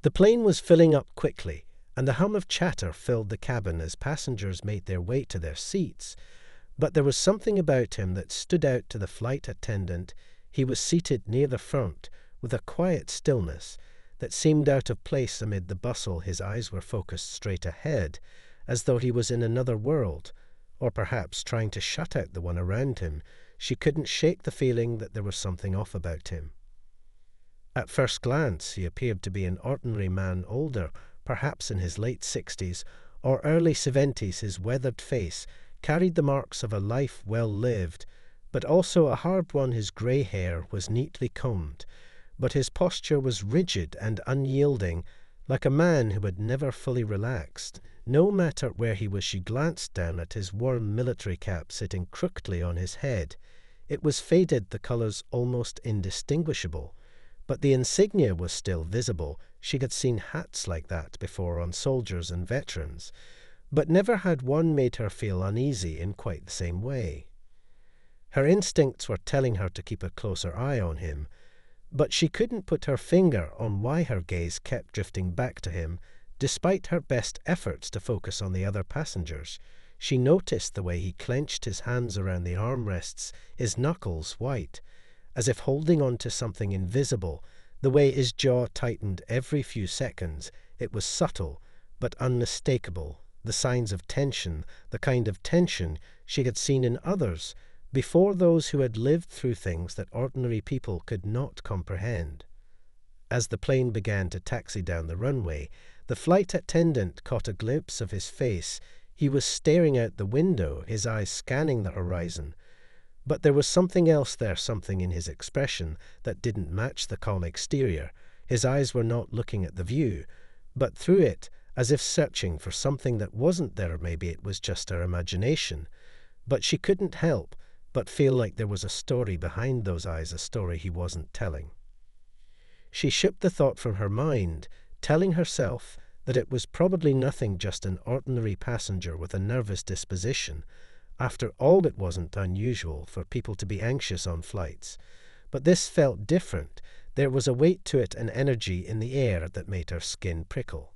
The plane was filling up quickly, and the hum of chatter filled the cabin as passengers made their way to their seats. But there was something about him that stood out to the flight attendant. He was seated near the front, with a quiet stillness that seemed out of place amid the bustle. His eyes were focused straight ahead, as though he was in another world, or perhaps trying to shut out the one around him. She couldn't shake the feeling that there was something off about him. At first glance, he appeared to be an ordinary man, older, perhaps in his late 60s or early 70s. His weathered face carried the marks of a life well lived, but also a hard one. His grey hair was neatly combed, but his posture was rigid and unyielding, like a man who had never fully relaxed. No matter where he was, she glanced down at his worn military cap sitting crookedly on his head. It was faded, the colours almost indistinguishable, but the insignia was still visible. She had seen hats like that before on soldiers and veterans, but never had one made her feel uneasy in quite the same way. Her instincts were telling her to keep a closer eye on him, but she couldn't put her finger on why her gaze kept drifting back to him, despite her best efforts to focus on the other passengers. She noticed the way he clenched his hands around the armrests, his knuckles white, as if holding on to something invisible, the way his jaw tightened every few seconds. It was subtle, but unmistakable, the signs of tension, the kind of tension she had seen in others before, those who had lived through things that ordinary people could not comprehend. As the plane began to taxi down the runway, the flight attendant caught a glimpse of his face. He was staring out the window, his eyes scanning the horizon. But there was something else there, something in his expression that didn't match the calm exterior. His eyes were not looking at the view, but through it, as if searching for something that wasn't there. Maybe it was just her imagination, but she couldn't help but feel like there was a story behind those eyes, a story he wasn't telling. She shook the thought from her mind, telling herself that it was probably nothing, just an ordinary passenger with a nervous disposition. After all, it wasn't unusual for people to be anxious on flights, but this felt different. There was a weight to it, an energy in the air that made her skin prickle.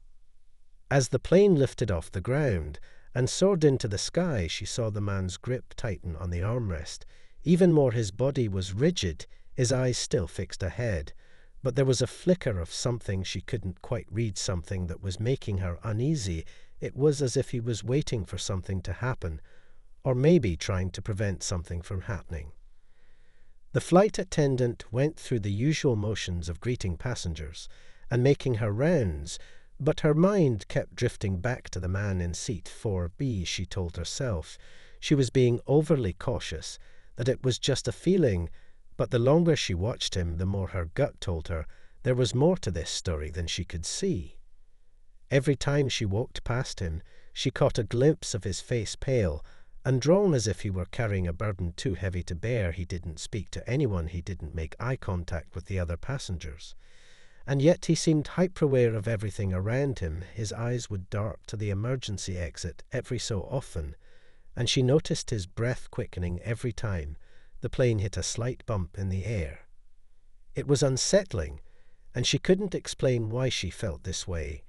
As the plane lifted off the ground and soared into the sky, she saw the man's grip tighten on the armrest. Even more, his body was rigid, his eyes still fixed ahead, but there was a flicker of something she couldn't quite read, something that was making her uneasy. It was as if he was waiting for something to happen, or maybe trying to prevent something from happening. The flight attendant went through the usual motions of greeting passengers and making her rounds, but her mind kept drifting back to the man in seat 4B. She told herself she was being overly cautious, that it was just a feeling, but the longer she watched him, the more her gut told her there was more to this story than she could see. Every time she walked past him, she caught a glimpse of his face, pale and drawn as if he were carrying a burden too heavy to bear. He didn't speak to anyone, he didn't make eye contact with the other passengers, and yet he seemed hyper-aware of everything around him. His eyes would dart to the emergency exit every so often, and she noticed his breath quickening every time the plane hit a slight bump in the air. It was unsettling, and she couldn't explain why she felt this way,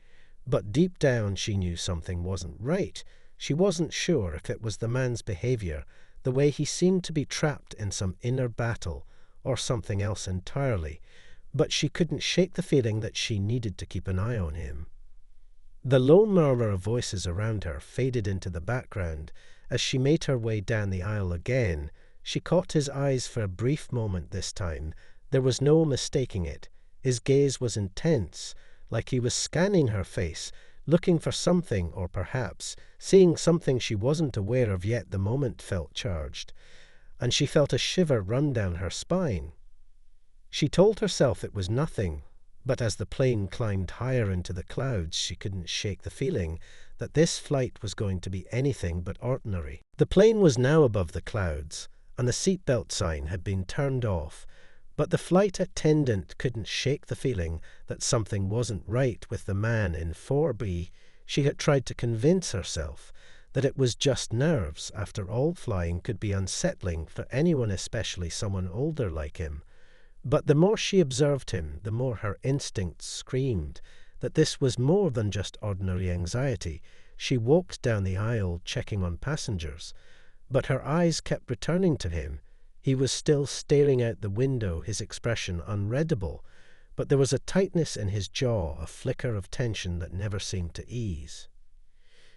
but deep down she knew something wasn't right. She wasn't sure if it was the man's behavior, the way he seemed to be trapped in some inner battle, or something else entirely, but she couldn't shake the feeling that she needed to keep an eye on him. The low murmur of voices around her faded into the background as she made her way down the aisle again. She caught his eyes for a brief moment this time. There was no mistaking it. His gaze was intense, like he was scanning her face, looking for something, or perhaps seeing something she wasn't aware of yet. The moment felt charged, and she felt a shiver run down her spine. She told herself it was nothing, but as the plane climbed higher into the clouds, she couldn't shake the feeling that this flight was going to be anything but ordinary. The plane was now above the clouds, and the seatbelt sign had been turned off, but the flight attendant couldn't shake the feeling that something wasn't right with the man in 4B. She had tried to convince herself that it was just nerves. After all, flying could be unsettling for anyone, especially someone older like him. But the more she observed him, the more her instincts screamed that this was more than just ordinary anxiety. She walked down the aisle, checking on passengers, but her eyes kept returning to him. He was still staring out the window, his expression unreadable, but there was a tightness in his jaw, a flicker of tension that never seemed to ease.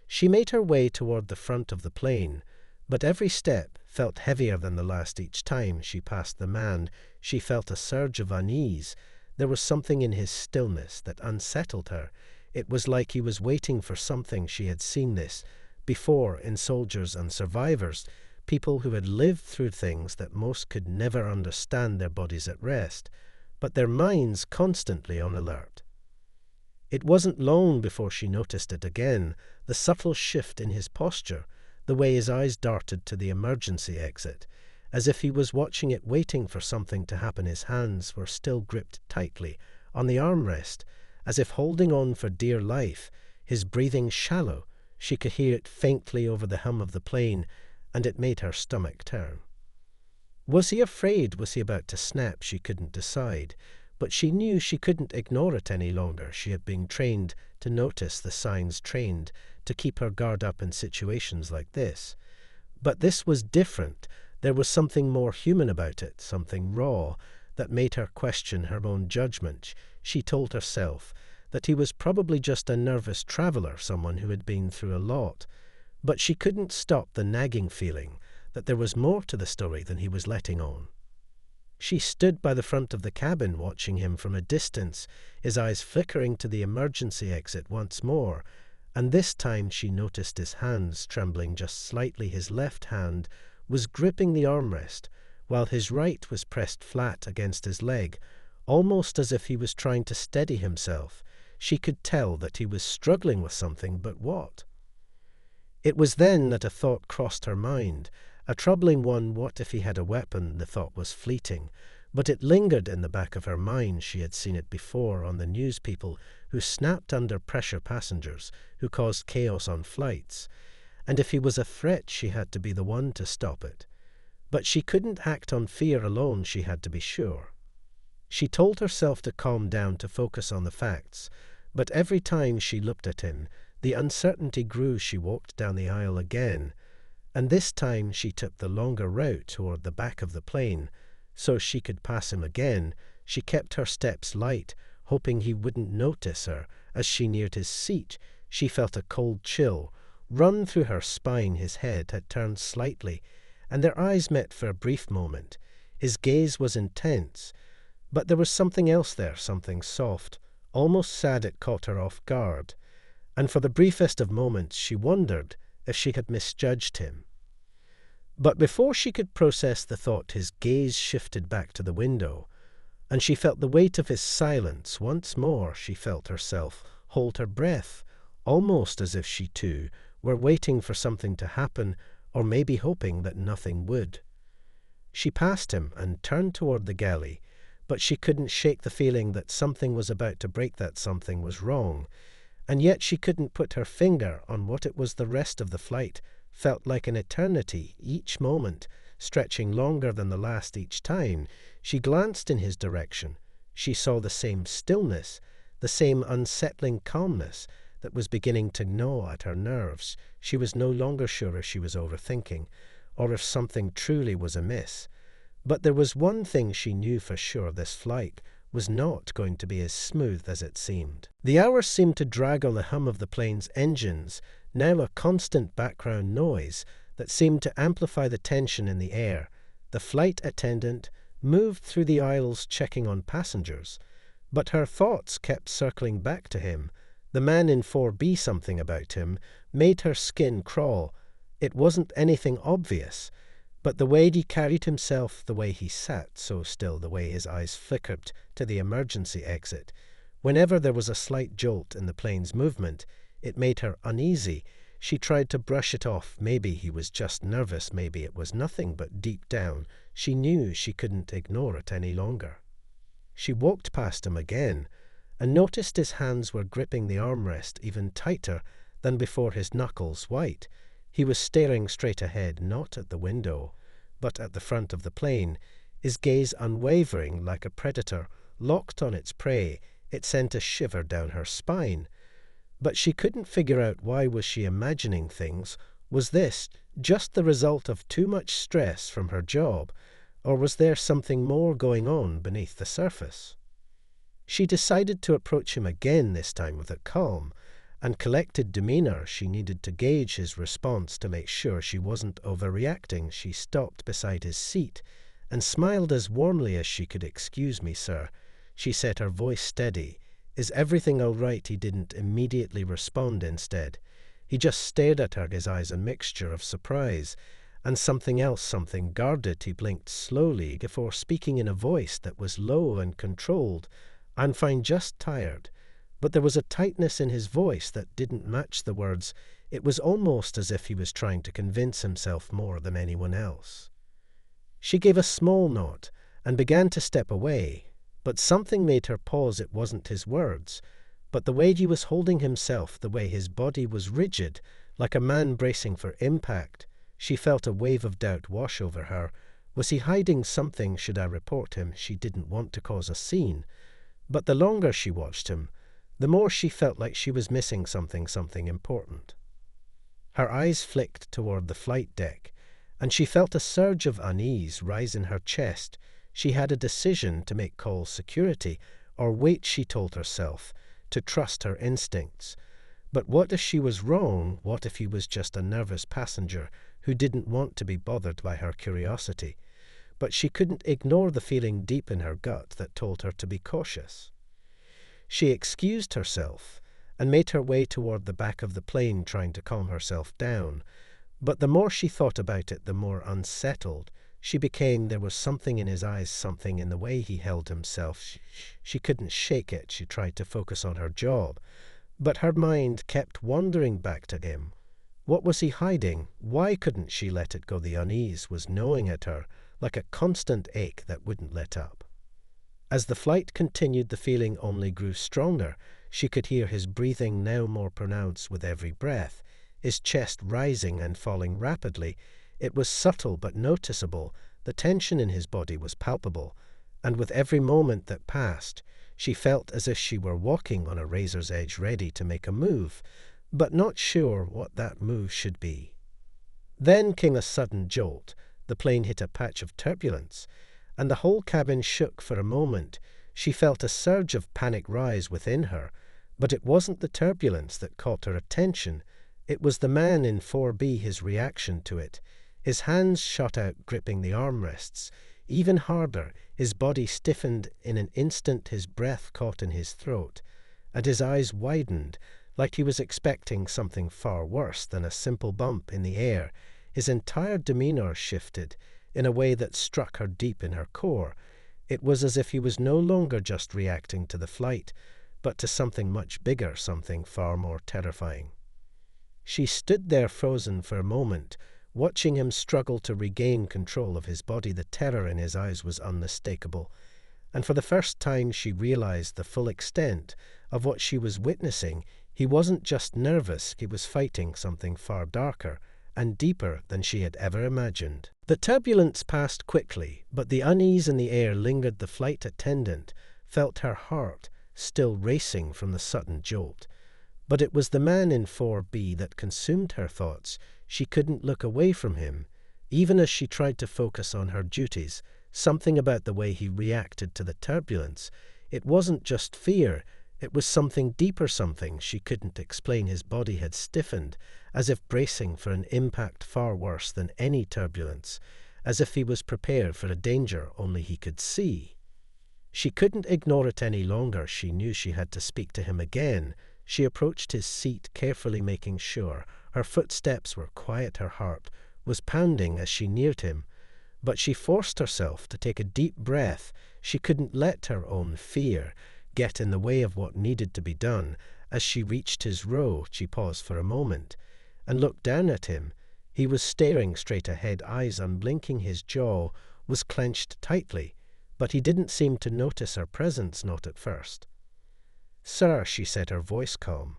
She made her way toward the front of the plane, but every step felt heavier than the last. Each time she passed the man, she felt a surge of unease. There was something in his stillness that unsettled her. It was like he was waiting for something. She had seen this before in soldiers and survivors, people who had lived through things that most could never understand, their bodies at rest, but their minds constantly on alert. It wasn't long before she noticed it again, the subtle shift in his posture, the way his eyes darted to the emergency exit, as if he was watching it, waiting for something to happen. His hands were still gripped tightly on the armrest, as if holding on for dear life, his breathing shallow. She could hear it faintly over the hum of the plane, and it made her stomach turn. Was he afraid? Was he about to snap? She couldn't decide, but she knew she couldn't ignore it any longer. She had been trained to notice the signs, trained to keep her guard up in situations like this. But this was different. There was something more human about it, something raw, that made her question her own judgment. She told herself that he was probably just a nervous traveler, someone who had been through a lot. But she couldn't stop the nagging feeling that there was more to the story than he was letting on. She stood by the front of the cabin, watching him from a distance, his eyes flickering to the emergency exit once more, and this time she noticed his hands trembling just slightly. His left hand was gripping the armrest, while his right was pressed flat against his leg, almost as if he was trying to steady himself. She could tell that he was struggling with something, but what? It was then that a thought crossed her mind, a troubling one. What if he had a weapon? The thought was fleeting, but it lingered in the back of her mind. She had seen it before on the news, people who snapped under pressure, passengers who caused chaos on flights. And if he was a threat, she had to be the one to stop it. But she couldn't act on fear alone. She had to be sure. She told herself to calm down, to focus on the facts, but every time she looked at him, the uncertainty grew. She walked down the aisle again, and this time she took the longer route toward the back of the plane, so she could pass him again. She kept her steps light, hoping he wouldn't notice her. As she neared his seat, she felt a cold chill run through her spine. His head had turned slightly, and their eyes met for a brief moment. His gaze was intense, but there was something else there, something soft, almost sad. It caught her off guard, and for the briefest of moments she wondered if she had misjudged him. But before she could process the thought, his gaze shifted back to the window, and she felt the weight of his silence once more. She felt herself hold her breath, almost as if she too were waiting for something to happen, or maybe hoping that nothing would. She passed him and turned toward the galley, but she couldn't shake the feeling that something was about to break, that something was wrong, and yet she couldn't put her finger on what it was. The rest of the flight felt like an eternity, each moment stretching longer than the last. Each time she glanced in his direction, she saw the same stillness, the same unsettling calmness that was beginning to gnaw at her nerves. She was no longer sure if she was overthinking, or if something truly was amiss. But there was one thing she knew for sure: this flight was not going to be as smooth as it seemed. The hours seemed to drag on the hum of the plane's engines, now a constant background noise that seemed to amplify the tension in the air. The flight attendant moved through the aisles, checking on passengers, but her thoughts kept circling back to him. The man in 4B, something about him made her skin crawl. It wasn't anything obvious, but the way he carried himself, the way he sat so still, the way his eyes flickered to the emergency exit. Whenever there was a slight jolt in the plane's movement, it made her uneasy. She tried to brush it off. Maybe he was just nervous, maybe it was nothing, but deep down she knew she couldn't ignore it any longer. She walked past him again and noticed his hands were gripping the armrest even tighter than before, his knuckles white. He was staring straight ahead, not at the window, but at the front of the plane, his gaze unwavering, like a predator locked on its prey. It sent a shiver down her spine. But she couldn't figure out why was she imagining things. Was this just the result of too much stress from her job, or was there something more going on beneath the surface? She decided to approach him again, this time with a calm and collected demeanor. She needed to gauge his response to make sure she wasn't overreacting. She stopped beside his seat and smiled as warmly as she could. "Excuse me, sir," she said, her voice steady. "Is everything all right?" He didn't immediately respond. Instead, he just stared at her, his eyes a mixture of surprise and something else, something guarded. He blinked slowly before speaking in a voice that was low and controlled. "I'm fine, just tired." But there was a tightness in his voice that didn't match the words. It was almost as if he was trying to convince himself more than anyone else. She gave a small nod and began to step away, but something made her pause. It wasn't his words, but the way he was holding himself, the way his body was rigid, like a man bracing for impact. She felt a wave of doubt wash over her. Was he hiding something? Should I report him? She didn't want to cause a scene. But the longer she watched him, the more she felt like she was missing something important. Her eyes flicked toward the flight deck, and she felt a surge of unease rise in her chest. She had a decision to make: call security or wait. She told herself to trust her instincts. But what if she was wrong? What if he was just a nervous passenger who didn't want to be bothered by her curiosity? But she couldn't ignore the feeling deep in her gut that told her to be cautious. She excused herself and made her way toward the back of the plane, trying to calm herself down. But the more she thought about it, the more unsettled she became. There was something in his eyes, something in the way he held himself. She couldn't shake it. She tried to focus on her job, but her mind kept wandering back to him. What was he hiding? Why couldn't she let it go? The unease was gnawing at her like a constant ache that wouldn't let up. As the flight continued, the feeling only grew stronger. She could hear his breathing, now more pronounced with every breath, his chest rising and falling rapidly. It was subtle but noticeable. The tension in his body was palpable, and with every moment that passed, she felt as if she were walking on a razor's edge, ready to make a move, but not sure what that move should be. Then came a sudden jolt. The plane hit a patch of turbulence, and the whole cabin shook for a moment. She felt a surge of panic rise within her, but it wasn't the turbulence that caught her attention. It was the man in 4B, his reaction to it. His hands shot out, gripping the armrests. Even harder, his body stiffened in an instant, his breath caught in his throat, and his eyes widened, like he was expecting something far worse than a simple bump in the air. His entire demeanor shifted in a way that struck her deep in her core. It was as if he was no longer just reacting to the flight, but to something much bigger, something far more terrifying. She stood there frozen for a moment, watching him struggle to regain control of his body. The terror in his eyes was unmistakable, and for the first time she realized the full extent of what she was witnessing. He wasn't just nervous, he was fighting something far darker and deeper than she had ever imagined. The turbulence passed quickly, but the unease in the air lingered. The flight attendant felt her heart still racing from the sudden jolt. But it was the man in 4B that consumed her thoughts. She couldn't look away from him, even as she tried to focus on her duties. Something about the way he reacted to the turbulence. It wasn't just fear, it was something deeper, something she couldn't explain. His body had stiffened, as if bracing for an impact far worse than any turbulence, as if he was prepared for a danger only he could see. She couldn't ignore it any longer. She knew she had to speak to him again. She approached his seat carefully, making sure her footsteps were quiet. Her heart was pounding as she neared him, but she forced herself to take a deep breath. She couldn't let her own fear get in the way of what needed to be done. As she reached his row, she paused for a moment and looked down at him. He was staring straight ahead, eyes unblinking. His jaw was clenched tightly, but he didn't seem to notice her presence, not at first. "Sir," she said, her voice calm,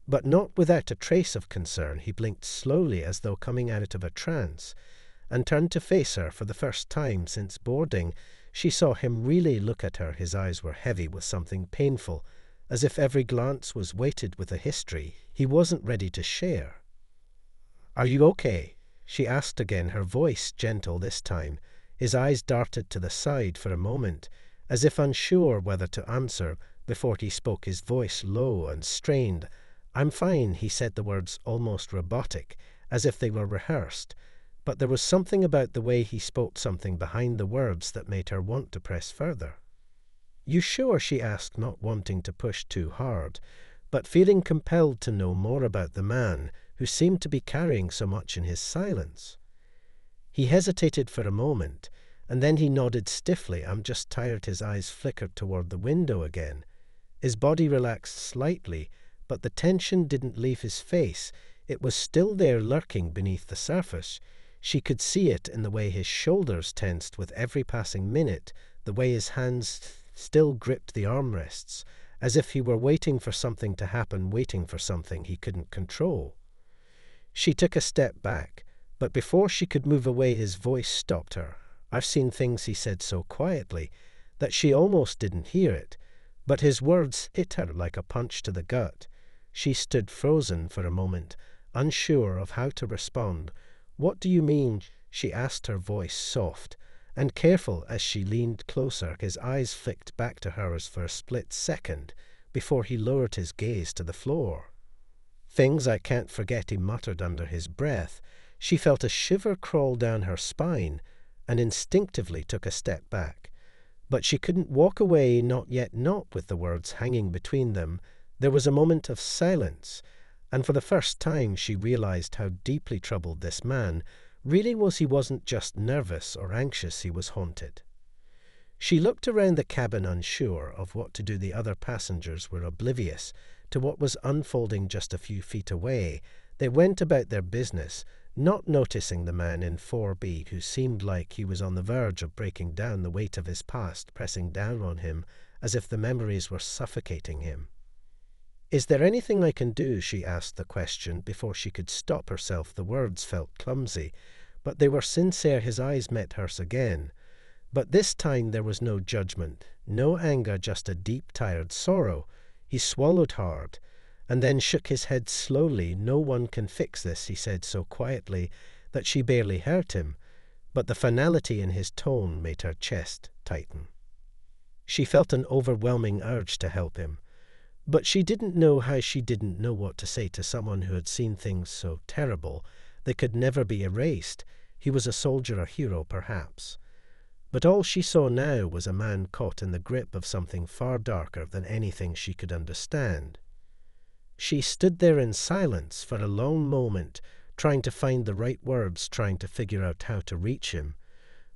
but not without a trace of concern. He blinked slowly, as though coming out of a trance, and turned to face her. For the first time since boarding, she saw him really look at her. His eyes were heavy with something painful, as if every glance was weighted with a history he wasn't ready to share. "Are you okay?" she asked again, her voice gentle this time. His eyes darted to the side for a moment, as if unsure whether to answer, before he spoke, his voice low and strained. "I'm fine," he said the words almost robotic, as if they were rehearsed, but there was something about the way he spoke, something behind the words, that made her want to press further. "You sure?" she asked, not wanting to push too hard, but feeling compelled to know more about the man who seemed to be carrying so much in his silence. He hesitated for a moment, and then he nodded stiffly. "I'm just tired." His eyes flickered toward the window again. His body relaxed slightly, but the tension didn't leave his face. It was still there, lurking beneath the surface. She could see it in the way his shoulders tensed with every passing minute, the way his hands still gripped the armrests, as if he were waiting for something to happen, waiting for something he couldn't control. She took a step back, but before she could move away, his voice stopped her. "I've seen things," he said so quietly that she almost didn't hear it, but his words hit her like a punch to the gut. She stood frozen for a moment, unsure of how to respond. "What do you mean?" she asked, her voice soft and careful. As she leaned closer, his eyes flicked back to hers for a split second before he lowered his gaze to the floor. "Things I can't forget," he muttered under his breath. She felt a shiver crawl down her spine and instinctively took a step back. But she couldn't walk away, not yet, not with the words hanging between them. There was a moment of silence, and for the first time she realized how deeply troubled this man really was. He wasn't just nervous or anxious, he was haunted. She looked around the cabin, unsure of what to do. The other passengers were oblivious to what was unfolding just a few feet away. They went about their business, not noticing the man in 4B, who seemed like he was on the verge of breaking down, the weight of his past pressing down on him as if the memories were suffocating him. "Is there anything I can do?" she asked the question before she could stop herself. The words felt clumsy, but they were sincere. His eyes met hers again. But this time there was no judgment, no anger, just a deep, tired sorrow. He swallowed hard, and then shook his head slowly. "No one can fix this," he said so quietly that she barely heard him, but the finality in his tone made her chest tighten. She felt an overwhelming urge to help him, but she didn't know how. She didn't know what to say to someone who had seen things so terrible they could never be erased. He was a soldier, a hero, perhaps. But all she saw now was a man caught in the grip of something far darker than anything she could understand. She stood there in silence for a long moment, trying to find the right words, trying to figure out how to reach him.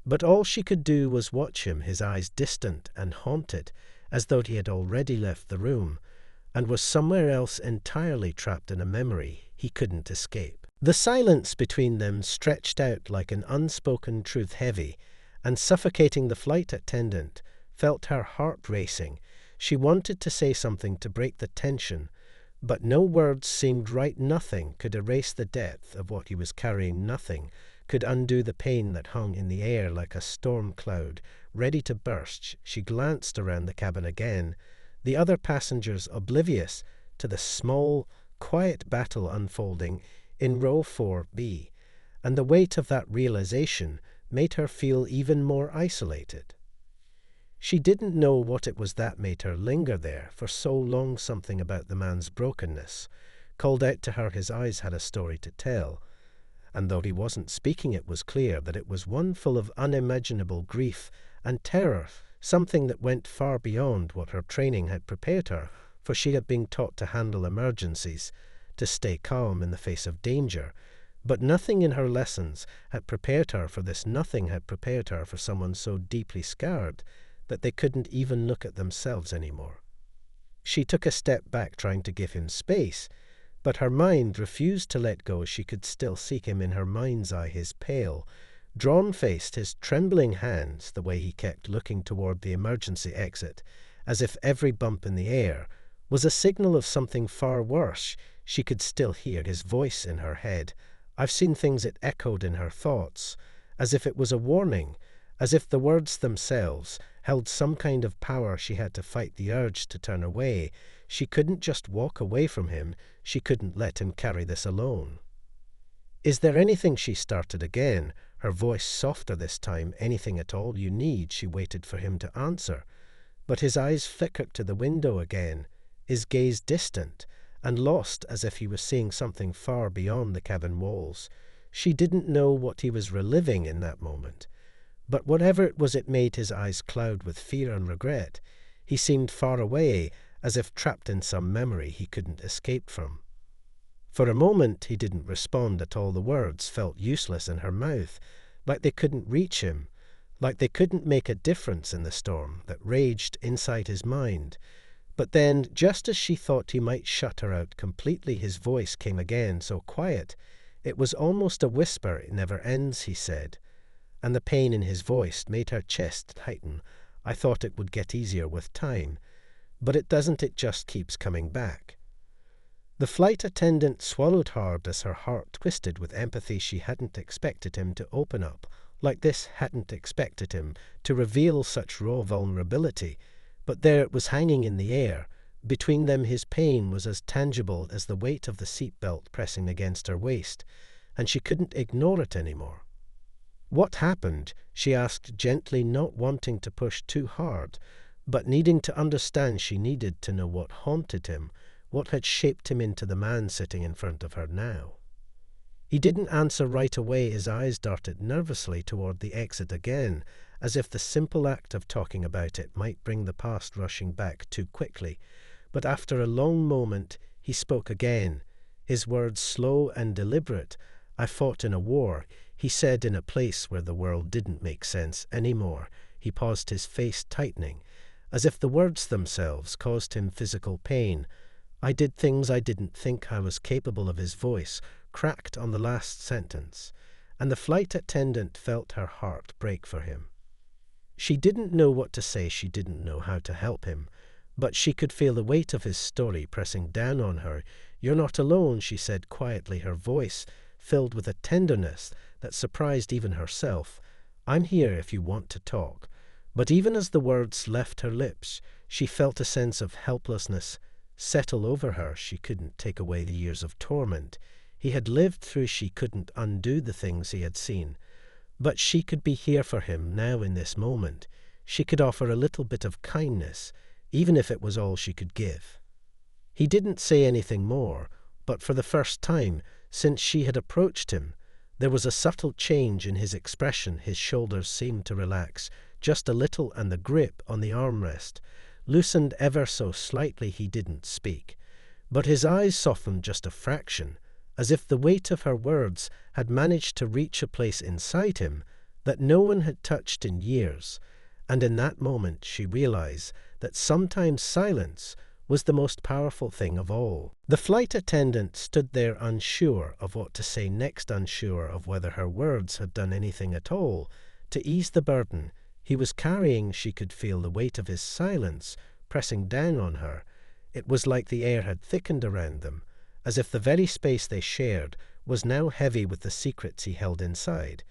But all she could do was watch him, his eyes distant and haunted, as though he had already left the room and was somewhere else, entirely trapped in a memory he couldn't escape. The silence between them stretched out like an unspoken truth, heavy and suffocating. The flight attendant felt her heart racing. She wanted to say something to break the tension, but no words seemed right. Nothing could erase the depth of what he was carrying. Nothing could undo the pain that hung in the air like a storm cloud, ready to burst. She glanced around the cabin again, the other passengers oblivious to the small, quiet battle unfolding in row 4B, and the weight of that realization made her feel even more isolated. She didn't know what it was that made her linger there for so long. Something about the man's brokenness called out to her. His eyes had a story to tell, and though he wasn't speaking, it was clear that it was one full of unimaginable grief and terror, something that went far beyond what her training had prepared her, for she had been taught to handle emergencies, to stay calm in the face of danger. But nothing in her lessons had prepared her for this. Nothing had prepared her for someone so deeply scarred that they couldn't even look at themselves anymore. She took a step back, trying to give him space, but her mind refused to let go. She could still see him in her mind's eye, his pale, drawn-faced, his trembling hands, the way he kept looking toward the emergency exit, as if every bump in the air was a signal of something far worse. She could still hear his voice in her head. "I've seen things." It echoed in her thoughts, as if it was a warning, as if the words themselves held some kind of power. She had to fight the urge to turn away. She couldn't just walk away from him. She couldn't let him carry this alone. "Is there anything," she started again, her voice softer this time, "anything at all you need?" She waited for him to answer. But his eyes flickered to the window again, his gaze distant and lost, as if he was seeing something far beyond the cabin walls. She didn't know what he was reliving in that moment. But whatever it was, it made his eyes cloud with fear and regret. He seemed far away, as if trapped in some memory he couldn't escape from. For a moment he didn't respond at all. The words felt useless in her mouth, like they couldn't reach him, like they couldn't make a difference in the storm that raged inside his mind. But then, just as she thought he might shut her out completely, his voice came again, so quiet. It was almost a whisper. "It never ends," he said, and the pain in his voice made her chest tighten. "I thought it would get easier with time. But it doesn't. It just keeps coming back." The flight attendant swallowed hard as her heart twisted with empathy. She hadn't expected him to open up like this, hadn't expected him to reveal such raw vulnerability. But there it was, hanging in the air. Between them his pain was as tangible as the weight of the seatbelt pressing against her waist, and she couldn't ignore it anymore. "What happened?" she asked gently, not wanting to push too hard, but needing to understand. She needed to know what haunted him, what had shaped him into the man sitting in front of her now. He didn't answer right away. His eyes darted nervously toward the exit again, as if the simple act of talking about it might bring the past rushing back too quickly. But after a long moment, he spoke again, his words slow and deliberate. "I fought in a war," he said, in a place where the world didn't make sense anymore. He paused, his face tightening, as if the words themselves caused him physical pain. "I did things I didn't think I was capable of." His voice cracked on the last sentence, and the flight attendant felt her heart break for him. She didn't know what to say. She didn't know how to help him, but she could feel the weight of his story pressing down on her. "You're not alone," she said quietly, her voice filled with a tenderness that surprised even herself. "I'm here if you want to talk." But even as the words left her lips, she felt a sense of helplessness settle over her. She couldn't take away the years of torment he had lived through. She couldn't undo the things he had seen. But she could be here for him now in this moment. She could offer a little bit of kindness, even if it was all she could give. He didn't say anything more, but for the first time since she had approached him, there was a subtle change in his expression. His shoulders seemed to relax just a little, and the grip on the armrest loosened ever so slightly. He didn't speak, but his eyes softened just a fraction, as if the weight of her words had managed to reach a place inside him that no one had touched in years. And in that moment she realized that sometimes silence was the most powerful thing of all. The flight attendant stood there, unsure of what to say next, unsure of whether her words had done anything at all to ease the burden he was carrying. She could feel the weight of his silence pressing down on her. It was like the air had thickened around them, as if the very space they shared was now heavy with the secrets he held inside.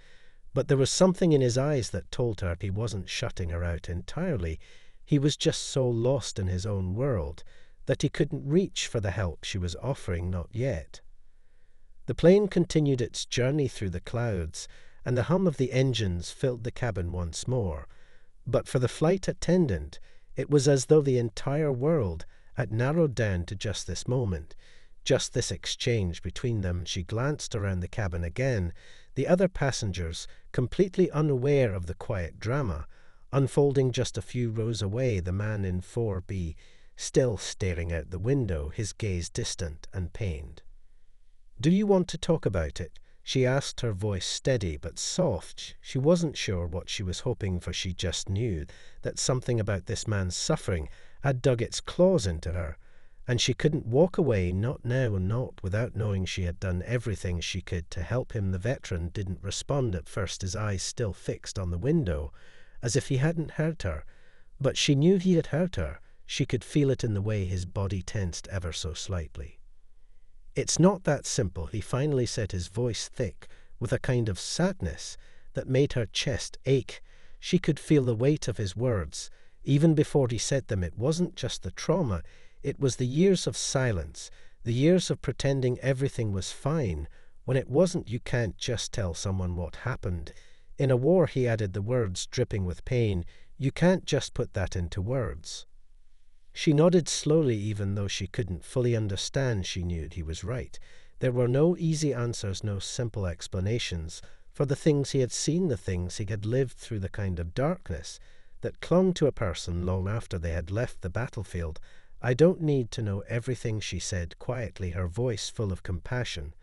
But there was something in his eyes that told her he wasn't shutting her out entirely. He was just so lost in his own world that he couldn't reach for the help she was offering, not yet. The plane continued its journey through the clouds, and the hum of the engines filled the cabin once more. But for the flight attendant, it was as though the entire world had narrowed down to just this moment, just this exchange between them. She glanced around the cabin again, the other passengers, completely unaware of the quiet drama, unfolding just a few rows away. The man in 4B, still staring out the window, his gaze distant and pained. "Do you want to talk about it?" she asked, her voice steady but soft. She wasn't sure what she was hoping for. She just knew that something about this man's suffering had dug its claws into her, and she couldn't walk away, not now, and not without knowing she had done everything she could to help him. The veteran didn't respond at first, his eyes still fixed on the window, as if he hadn't heard her. But she knew he had heard her. She could feel it in the way his body tensed ever so slightly. "It's not that simple," he finally said, his voice thick with a kind of sadness that made her chest ache. She could feel the weight of his words even before he said them. It wasn't just the trauma, It was the years of silence, the years of pretending everything was fine, when it wasn't. You can't just tell someone what happened. In a war, he added, the words dripping with pain, you can't just put that into words. She nodded slowly, even though she couldn't fully understand. She knew he was right. There were no easy answers, no simple explanations for the things he had seen, the things he had lived through, the kind of darkness that clung to a person long after they had left the battlefield. I don't need to know everything, she said quietly, her voice full of compassion.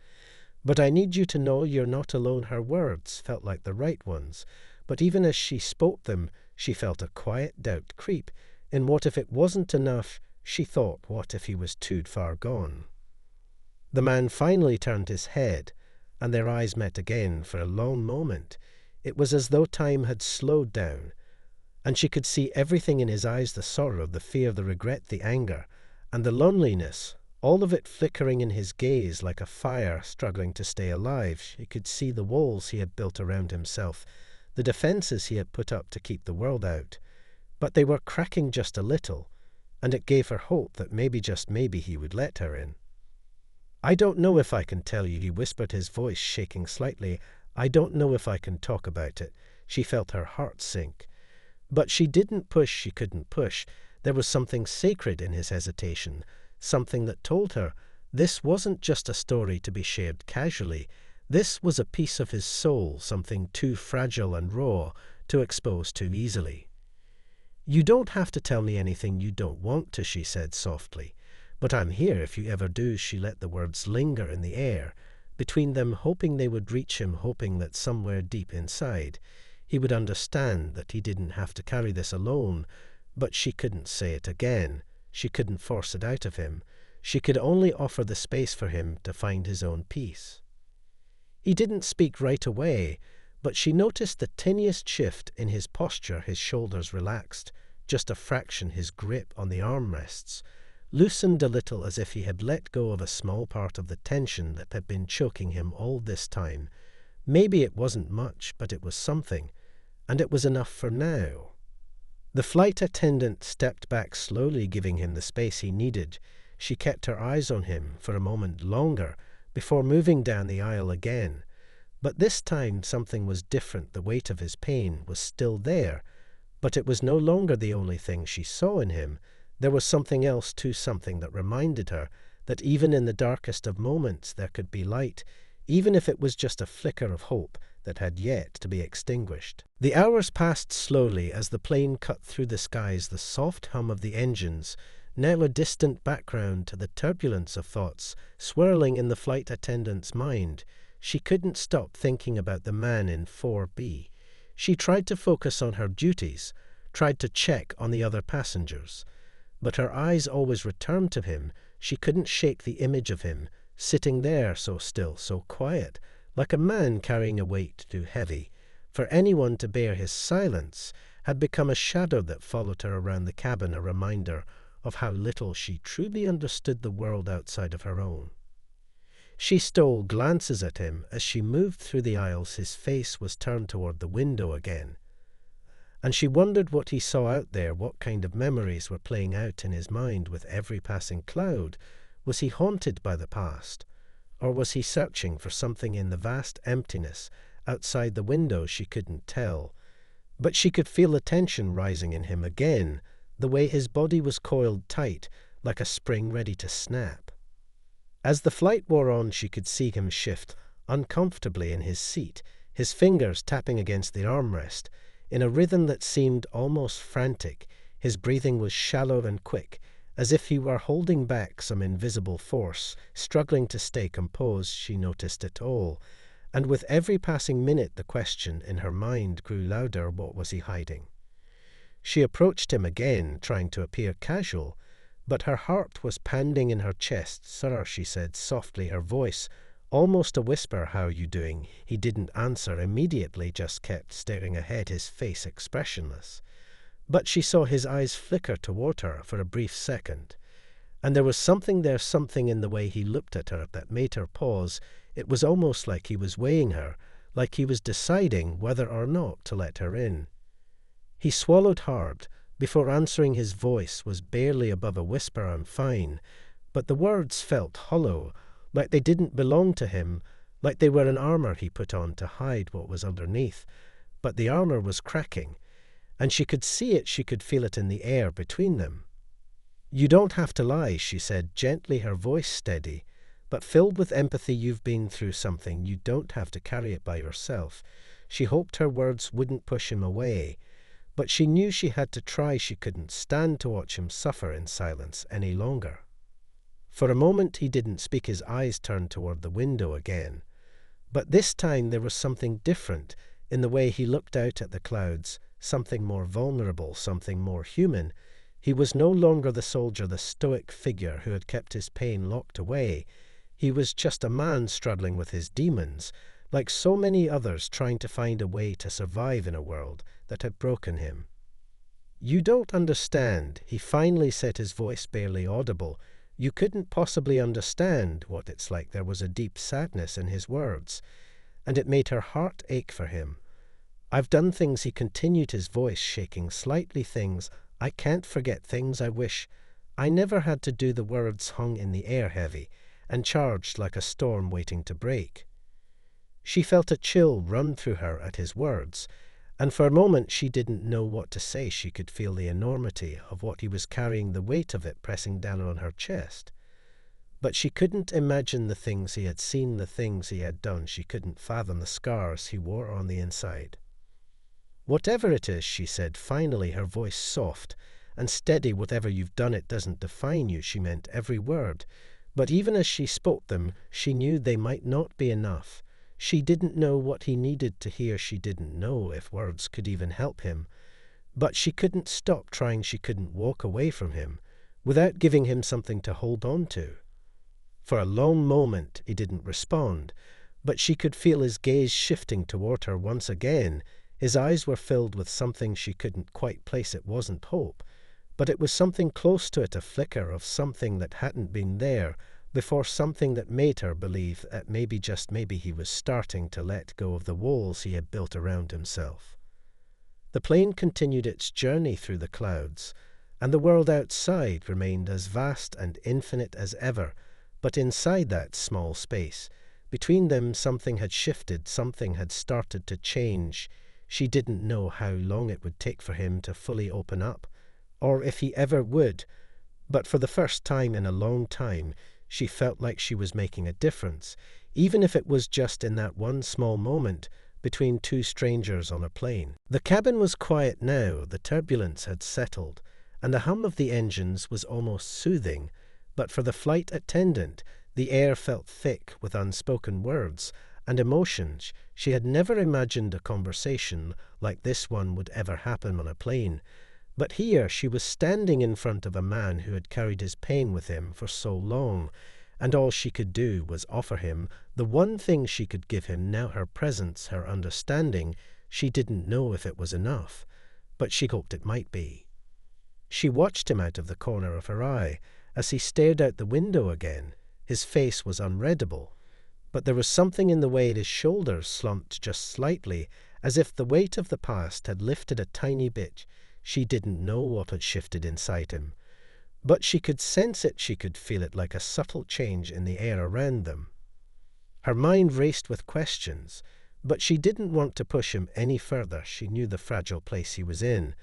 But I need you to know you're not alone. Her words felt like the right ones, but even as she spoke them, she felt a quiet doubt creep. And what if it wasn't enough? She thought, what if he was too far gone? The man finally turned his head, and their eyes met again for a long moment. It was as though time had slowed down, and she could see everything in his eyes, the sorrow, the fear, the regret, the anger, and the loneliness, all of it flickering in his gaze like a fire struggling to stay alive. She could see the walls he had built around himself, the defenses he had put up to keep the world out. But they were cracking just a little, and it gave her hope that maybe, just maybe, he would let her in. I don't know if I can tell you, he whispered, his voice shaking slightly. I don't know if I can talk about it. She felt her heart sink. But she didn't push, she couldn't push. There was something sacred in his hesitation, something that told her this wasn't just a story to be shared casually. This was a piece of his soul, something too fragile and raw to expose too easily. You don't have to tell me anything you don't want to, she said softly. But I'm here if you ever do. She let the words linger in the air between them, hoping they would reach him, hoping that somewhere deep inside he would understand that he didn't have to carry this alone. But she couldn't say it again. She couldn't force it out of him. She could only offer the space for him to find his own peace. He didn't speak right away, but she noticed the tiniest shift in his posture. His shoulders relaxed, just a fraction. His grip on the armrests loosened a little, as if he had let go of a small part of the tension that had been choking him all this time. Maybe it wasn't much, but it was something, and it was enough for now. The flight attendant stepped back slowly, giving him the space he needed. She kept her eyes on him for a moment longer before moving down the aisle again. But this time something was different. The weight of his pain was still there, but it was no longer the only thing she saw in him. There was something else too, something that reminded her that even in the darkest of moments there could be light, even if it was just a flicker of hope that had yet to be extinguished. The hours passed slowly as the plane cut through the skies, the soft hum of the engines, now a distant background to the turbulence of thoughts swirling in the flight attendant's mind. She couldn't stop thinking about the man in 4B. She tried to focus on her duties, tried to check on the other passengers, but her eyes always returned to him. She couldn't shake the image of him, sitting there so still, so quiet, like a man carrying a weight too heavy for anyone to bear. His silence had become a shadow that followed her around the cabin, a reminder of how little she truly understood the world outside of her own. She stole glances at him as she moved through the aisles. His face was turned toward the window again, and she wondered what he saw out there, what kind of memories were playing out in his mind with every passing cloud. Was he haunted by the past, or was he searching for something in the vast emptiness outside the window? She couldn't tell, but she could feel the tension rising in him again, the way his body was coiled tight like a spring ready to snap. As the flight wore on, she could see him shift uncomfortably in his seat, his fingers tapping against the armrest in a rhythm that seemed almost frantic. His breathing was shallow and quick, as if he were holding back some invisible force, struggling to stay composed. She noticed it all, and with every passing minute the question in her mind grew louder. What was he hiding? She approached him again, trying to appear casual, but her heart was pounding in her chest. "Sir," she said softly, her voice almost a whisper. "How are you doing?" He didn't answer immediately, just kept staring ahead, his face expressionless. But she saw his eyes flicker toward her for a brief second, and there was something there, something in the way he looked at her that made her pause. It was almost like he was weighing her, like he was deciding whether or not to let her in. He swallowed hard, Before answering, his voice was barely above a whisper, "I'm fine," but the words felt hollow, like they didn't belong to him, like they were an armor he put on to hide what was underneath. But the armor was cracking, and she could see it, she could feel it in the air between them. "You don't have to lie," she said, gently, her voice steady, but filled with empathy. "You've been through something. You don't have to carry it by yourself." She hoped her words wouldn't push him away, but she knew she had to try. She couldn't stand to watch him suffer in silence any longer. For a moment he didn't speak. His eyes turned toward the window again. But this time there was something different in the way he looked out at the clouds, something more vulnerable, something more human. He was no longer the soldier, the stoic figure who had kept his pain locked away. He was just a man struggling with his demons, like so many others trying to find a way to survive in a world that had broken him. "You don't understand," he finally said, his voice barely audible. "You couldn't possibly understand what it's like." There was a deep sadness in his words, and it made her heart ache for him. "I've done things," he continued, his voice shaking slightly, "things I can't forget, things I wish I never had to do." The words hung in the air heavy and charged like a storm waiting to break. She felt a chill run through her at his words, and for a moment she didn't know what to say. She could feel the enormity of what he was carrying, the weight of it pressing down on her chest. But she couldn't imagine the things he had seen, the things he had done. She couldn't fathom the scars he wore on the inside. "Whatever it is," she said, finally, her voice soft and steady, "whatever you've done, it doesn't define you." She meant every word, but even as she spoke them, she knew they might not be enough. She didn't know what he needed to hear. She didn't know if words could even help him. But she couldn't stop trying. She couldn't walk away from him without giving him something to hold on to. For a long moment he didn't respond, but she could feel his gaze shifting toward her once again. His eyes were filled with something she couldn't quite place. It wasn't hope, but it was something close to it, a flicker of something that hadn't been there before, something that made her believe that maybe, just maybe, he was starting to let go of the walls he had built around himself. The plane continued its journey through the clouds, and the world outside remained as vast and infinite as ever, but inside that small space, between them, something had shifted, something had started to change. She didn't know how long it would take for him to fully open up, or if he ever would, but for the first time in a long time, she felt like she was making a difference, even if it was just in that one small moment between two strangers on a plane. The cabin was quiet now. The turbulence had settled, and the hum of the engines was almost soothing, but for the flight attendant, the air felt thick with unspoken words and emotions. She had never imagined a conversation like this one would ever happen on a plane. But here she was standing in front of a man who had carried his pain with him for so long, and all she could do was offer him the one thing she could give him now, her presence, her understanding. She didn't know if it was enough, but she hoped it might be. She watched him out of the corner of her eye as he stared out the window again. His face was unreadable, but there was something in the way his shoulders slumped just slightly, as if the weight of the past had lifted a tiny bit. She didn't know what had shifted inside him, but she could sense it, she could feel it like a subtle change in the air around them. Her mind raced with questions, but she didn't want to push him any further. She knew the fragile place he was in,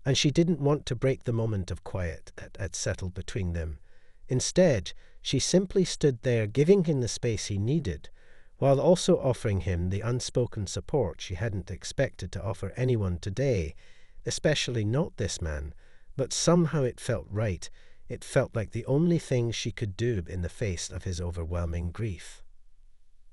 and she didn't want to break the moment of quiet that had settled between them. Instead, she simply stood there, giving him the space he needed, while also offering him the unspoken support she hadn't expected to offer anyone today, especially not this man. But somehow it felt right. It felt like the only thing she could do in the face of his overwhelming grief.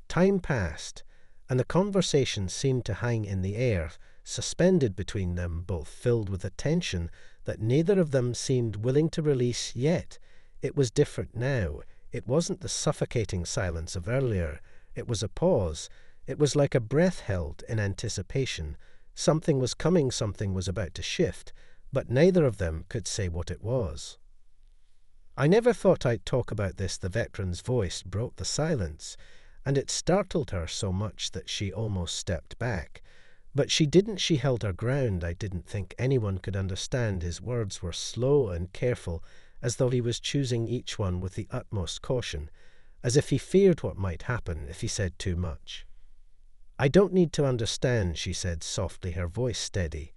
Time passed, and the conversation seemed to hang in the air, suspended between them, both filled with a tension that neither of them seemed willing to release yet. It was different now. It wasn't the suffocating silence of earlier. It was a pause. It was like a breath held in anticipation. Something was coming, something was about to shift, but neither of them could say what it was. "I never thought I'd talk about this." The veteran's voice broke the silence, and it startled her so much that she almost stepped back. But she didn't. She held her ground. I didn't think anyone could understand. His words were slow and careful, as though he was choosing each one with the utmost caution, as if he feared what might happen if he said too much. "I don't need to understand," she said softly, her voice steady.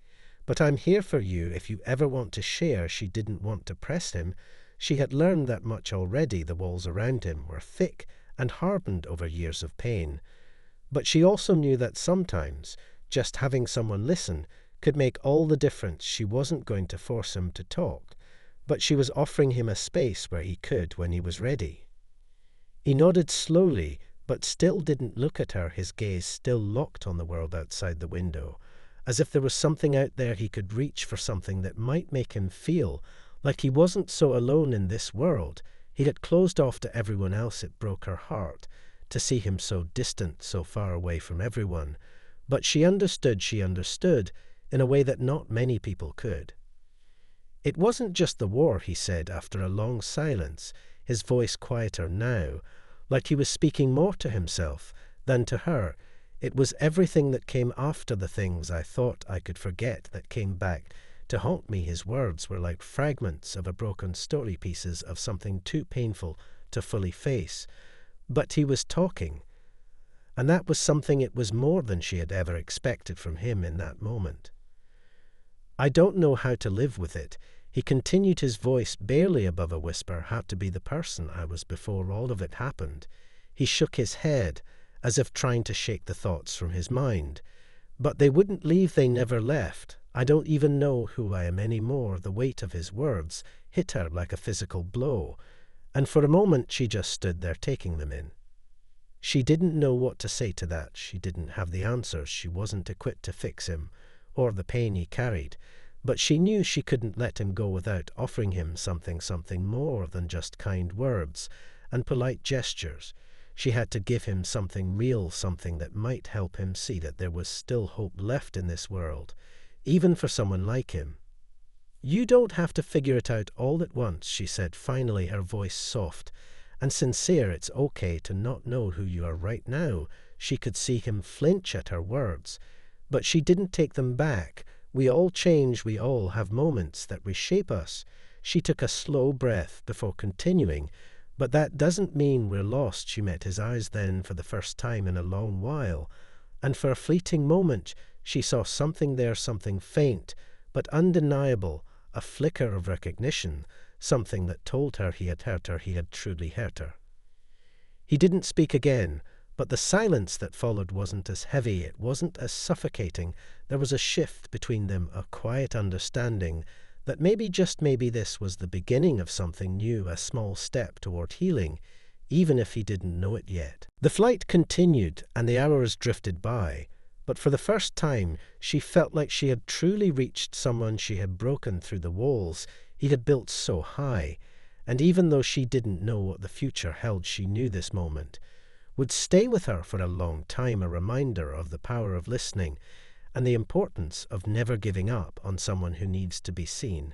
"But I'm here for you if you ever want to share." She didn't want to press him. She had learned that much already. The walls around him were thick and hardened over years of pain. But she also knew that sometimes just having someone listen could make all the difference. She wasn't going to force him to talk, but she was offering him a space where he could when he was ready. He nodded slowly, but still didn't look at her, his gaze still locked on the world outside the window, as if there was something out there he could reach for, something that might make him feel like he wasn't so alone in this world. He had closed off to everyone else. It broke her heart to see him so distant, so far away from everyone. But she understood in a way that not many people could. "It wasn't just the war," he said after a long silence, his voice quieter now, like he was speaking more to himself than to her. "It was everything that came after, the things I thought I could forget that came back to haunt me." His words were like fragments of a broken story, pieces of something too painful to fully face. But he was talking, and that was something. It was more than she had ever expected from him in that moment. "I don't know how to live with it," he continued, his voice barely above a whisper. "How to be the person I was before all of it happened." He shook his head, as if trying to shake the thoughts from his mind. "But they wouldn't leave. They never left. I don't even know who I am anymore." The weight of his words hit her like a physical blow, and for a moment she just stood there taking them in. She didn't know what to say to that. She didn't have the answers. She wasn't equipped to fix him or the pain he carried. But she knew she couldn't let him go without offering him something more than just kind words and polite gestures. She had to give him something real, something that might help him see that there was still hope left in this world, even for someone like him. "You don't have to figure it out all at once," she said finally, her voice soft and sincere. "It's okay to not know who you are right now." She could see him flinch at her words, but she didn't take them back. "We all change. We all have moments that reshape us." She took a slow breath before continuing. "But that doesn't mean we're lost." She met his eyes then for the first time in a long while, and for a fleeting moment she saw something there, something faint but undeniable, a flicker of recognition, something that told her he had hurt her, he had truly hurt her. He didn't speak again, but the silence that followed wasn't as heavy, it wasn't as suffocating. There was a shift between them, a quiet understanding that maybe, just maybe, this was the beginning of something new, a small step toward healing, even if he didn't know it yet. The flight continued, and the hours drifted by, but for the first time she felt like she had truly reached someone. She had broken through the walls he had built so high, and even though she didn't know what the future held, she knew this moment would stay with her for a long time, a reminder of the power of listening and the importance of never giving up on someone who needs to be seen.